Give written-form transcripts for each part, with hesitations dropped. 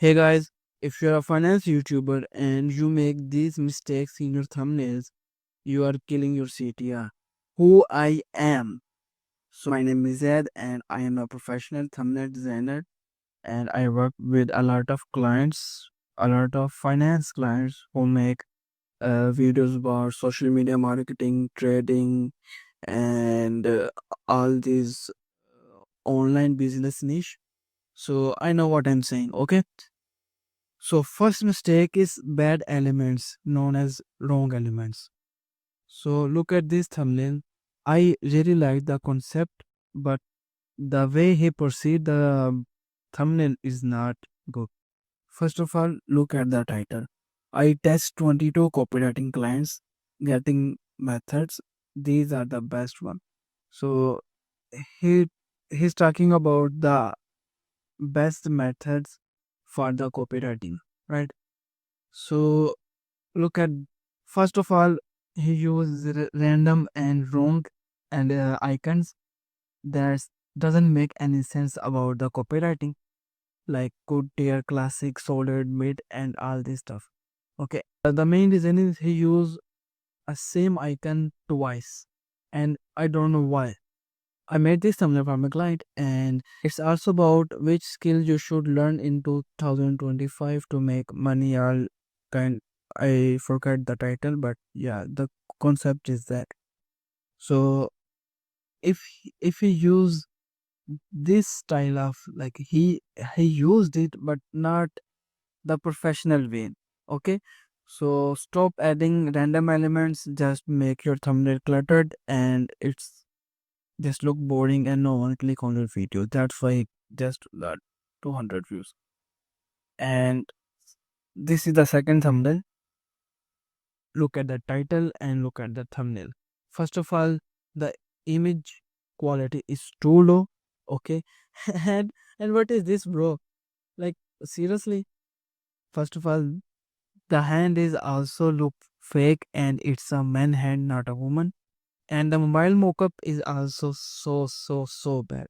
Hey guys, if you're a finance YouTuber and you make these mistakes in your thumbnails, you are killing your CTR. Who I am. So my name is Ed and I am a professional thumbnail designer and I work with a lot of clients, a lot of finance clients who make videos about social media marketing, trading and all these online business niche. So I know what I'm saying, okay? So first mistake is bad elements known as wrong elements. So look at this thumbnail. I really like the concept, but the way he proceed the thumbnail is not good. First of all, look at the title. I test 22 copywriting clients getting methods. These are the best one. So he he's talking about the best methods for the copywriting, right? So look at first of all, he used random and wrong and icons that doesn't make any sense about the copywriting, like good tier, classic, solid, mid, and all this stuff. Okay, the main reason is he used a same icon twice, and I don't know why. I made this thumbnail for my client, and it's also about which skill you should learn in 2025 to make money. All kind, I forgot the title, but yeah, the concept is that. So if he use this style of like he used it, but not the professional way. Okay, so stop adding random elements. Just make your thumbnail cluttered, and it's just look boring and no one click on your video. That's why just 200 views. And this is the second thumbnail. Look at the title and look at the thumbnail. First of all, the image quality is too low. Okay, and what is this, bro? Like seriously. First of all, the hand is also look fake and it's a man hand, not a woman. And the mobile mockup is also so bad.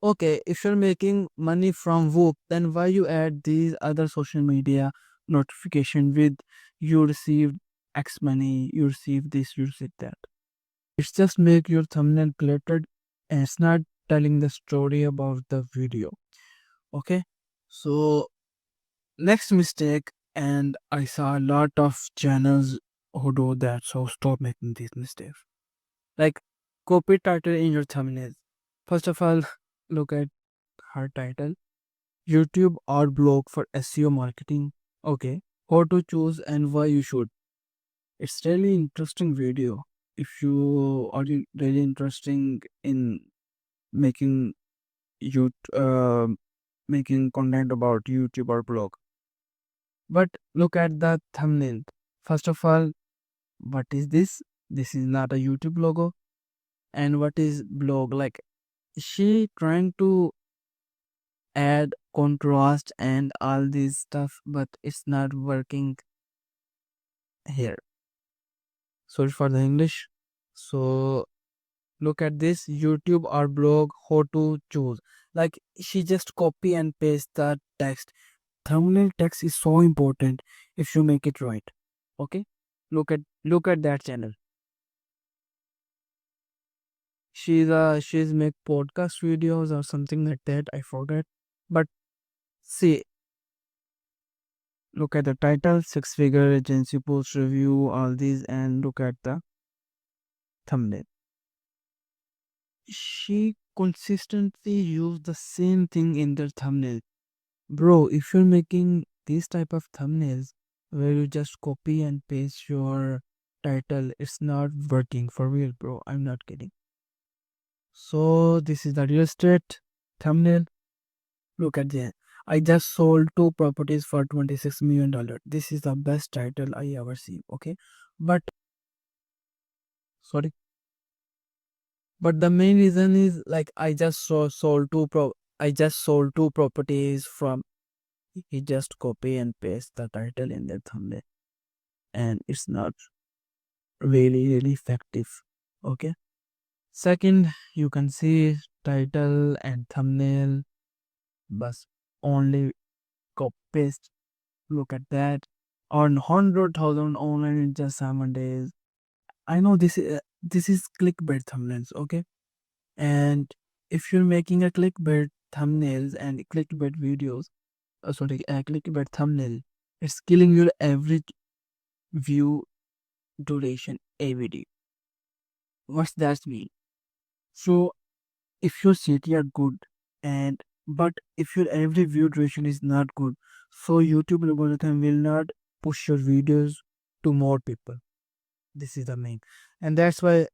Okay, if you're making money from Whoop, then why you add these other social media notification with you received X money, you received this, you received that. It's just make your thumbnail cluttered and it's not telling the story about the video. Okay, so next mistake, and I saw a lot of channels who do that, so stop making these mistakes. Like copy title in your thumbnail. First of all, look at her title. YouTube or blog for SEO marketing. Okay. How to choose and why you should. It's really interesting video. If you are really interesting in making you making content about YouTube or blog. But look at the thumbnail. First of all, what is this? This is not a YouTube logo. And what is blog? Like she trying to add contrast and all this stuff, but it's not working here. Sorry for the English. So look at this YouTube or blog, how to choose. Like she just copy and paste the text. Thumbnail text is so important if you make it right. Okay, look at that channel. She's make podcast videos or something like that. I forget, but see, look at the title, six figure agency post review, all these, and look at the thumbnail. She consistently use the same thing in their thumbnail. Bro, if you're making these type of thumbnails where you just copy and paste your title, it's not working for real, bro. I'm not kidding. So this is the real estate thumbnail. Look at that. I just sold two properties for $26 million. This is the best title I ever seen. Okay. But sorry. But the main reason is like I just sold two properties from. He just copy and paste the title in the thumbnail, and it's not really effective. Okay. Second, you can see title and thumbnail, but only copy paste. Look at that. On 100,000 online in just 7 days. I know this is clickbait thumbnails, okay? And if you're making a clickbait thumbnails and clickbait videos, clickbait thumbnail, it's killing your average view duration AVD. What's that mean? So if your CT are good and but if your every view duration is not good, so YouTube algorithm will not push your videos to more people. This is the main, and that's why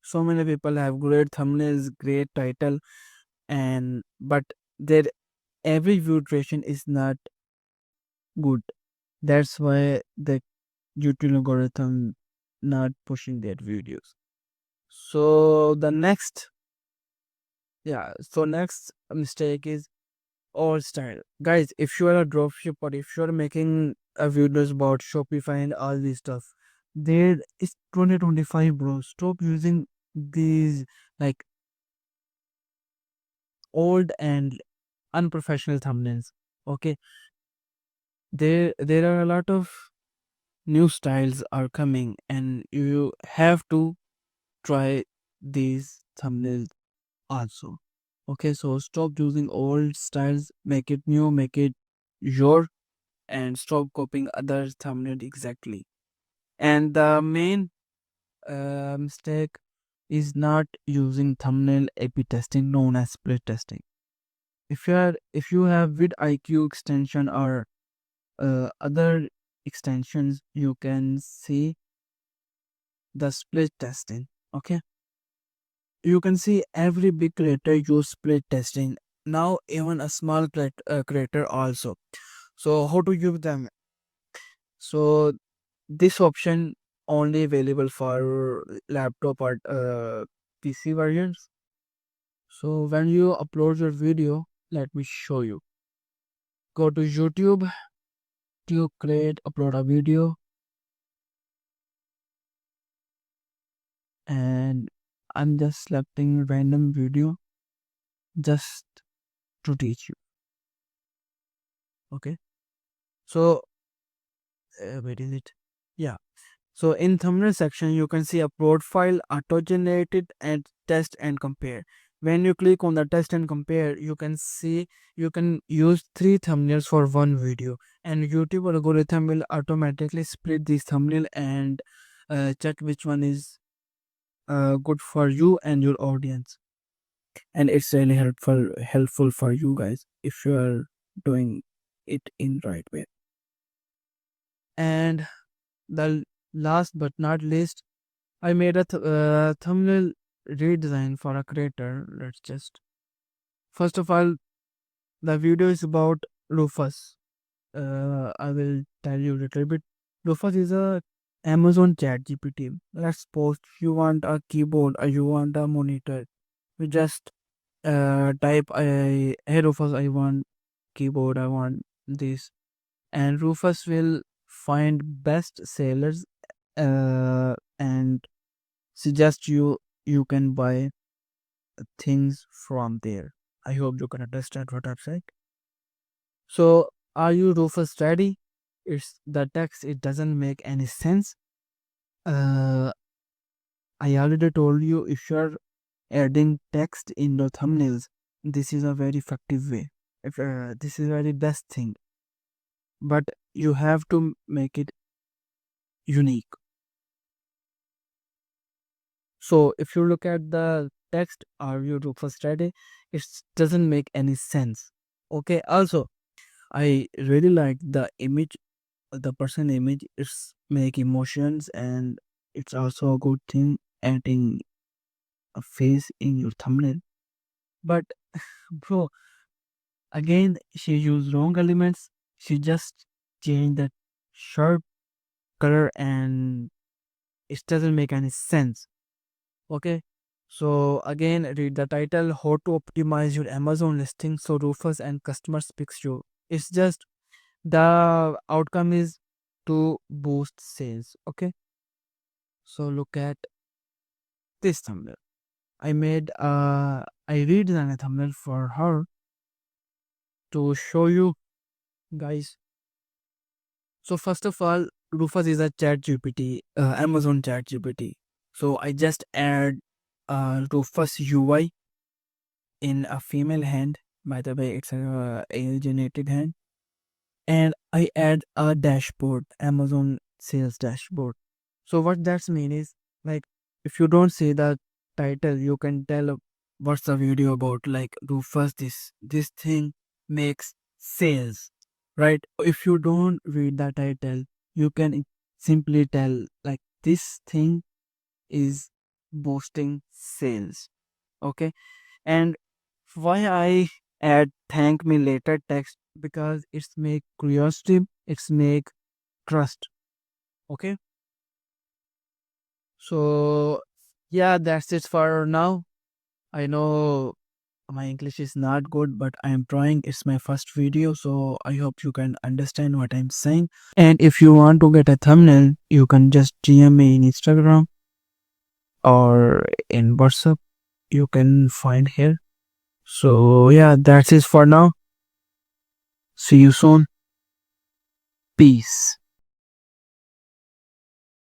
so many people have great thumbnails, great title, and but their every view duration is not good. That's why the YouTube algorithm not pushing their videos. So the next, yeah, so next mistake is all style. Guys, if you are a dropship or if you're making a videos about Shopify and all this stuff, there is 2025, bro. Stop using these like old and unprofessional thumbnails. Okay, there are a lot of new styles are coming, and you have to try these thumbnails also. Okay, so stop using old styles, make it new, make it your, and stop copying other thumbnail exactly. And the main mistake is not using thumbnail A/B testing known as split testing. If you have vidIQ extension or other extensions, you can see the split testing. Okay, you can see every big creator use split testing. Now even a small creator also. So how to use them? So this option only available for laptop or PC versions. So when you upload your video, let me show you. Go to YouTube to create, upload a video, and I'm just selecting random video just to teach you. Okay. So where is it? Yeah. So in thumbnail section, you can see upload file, auto-generated, and test and compare. When you click on the test and compare, you can see you can use 3 thumbnails for one video, and YouTube algorithm will automatically split these thumbnail and check which one is good for you and your audience. And it's really helpful for you guys if you are doing it in right way. And the last but not least, I made a thumbnail redesign for a creator. Let's just first of all, the video is about Rufus. I will tell you a little bit. Rufus is a Amazon Chat GPT. Let's suppose you want a keyboard or you want a monitor. You just type, "Hey Rufus, I want keyboard. I want this," and Rufus will find best sellers and suggest you can buy things from there. I hope you can understand what I've said. So are you Rufus ready? It's the text, it doesn't make any sense. uh I already told you, if you're adding text in the thumbnails, this is a very effective way. If this is very best thing, but you have to make it unique. So if you look at the text, are you Rufus ready, it doesn't make any sense. Okay, also I really like the image, the person image. It's make emotions, and it's also a good thing adding a face in your thumbnail. But bro, again, she used wrong elements. She just changed the shirt color, and it doesn't make any sense. Okay. So again, read the title: How to optimize your Amazon listing so Rufus and customers picks you. It's just the outcome is to boost sales. Okay. So look at this thumbnail. I redesigned a thumbnail for her to show you guys. So first of all, Rufus is a chat GPT, Amazon chat GPT. So I just add Rufus UI in a female hand. By the way, it's a AI generated hand. And I add a dashboard, Amazon sales dashboard. So what that's mean is, like, if you don't see the title, you can tell what's the video about. Like, do first this thing makes sales, right? If you don't read the title, you can simply tell like this thing is boosting sales. Okay, and why I add thank me later text, because it's make curiosity, it's make trust. Okay, so yeah, that's it for now. I know my English is not good, but I am trying. It's my first video, so I hope you can understand what I'm saying. And if you want to get a thumbnail, you can just DM me in Instagram or in WhatsApp. You can find here. So yeah, that's it for now. See you soon. Peace.